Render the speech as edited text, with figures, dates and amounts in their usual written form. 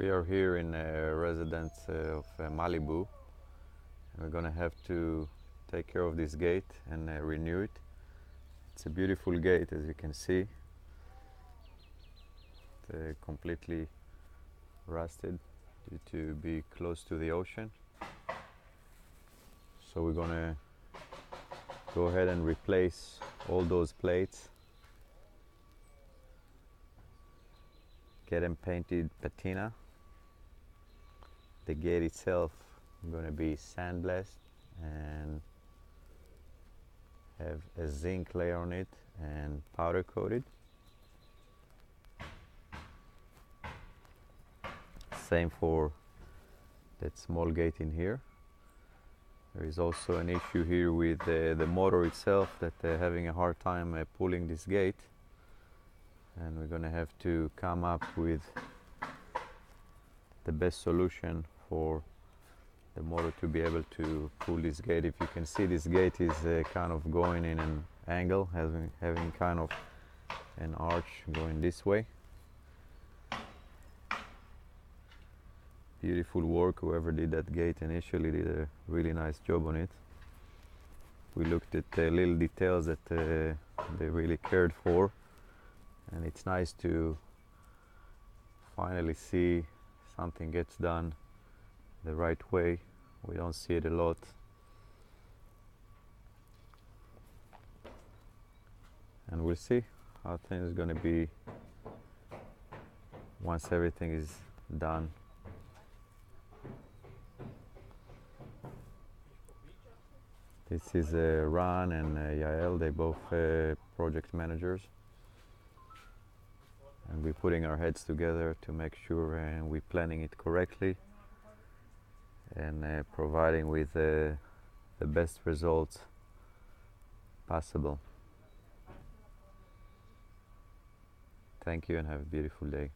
We are here in a residence of Malibu. We're gonna have to take care of this gate and renew it. It's a beautiful gate, as you can see. It's completely rusted due to be close to the ocean. So we're gonna go ahead and replace all those plates, get them painted patina. The gate itself is going to be sandblasted and have a zinc layer on it and powder coated. Same for that small gate in here. There is also an issue here with the motor itself that they're having a hard time pulling this gate, and we're going to have to come up with the best solution for the motor to be able to pull this gate. If you can see, this gate is kind of going in an angle, having kind of an arch going this way. Beautiful work. Whoever did that gate initially did a really nice job on it. We looked at little details that they really cared for, and it's nice to finally see something gets done the right way. We don't see it a lot. And we'll see how things are going to be once everything is done. This is Ran and Yael. They both project managers, and we're putting our heads together to make sure we're planning it correctly and providing with the best results possible. Thank you and have a beautiful day.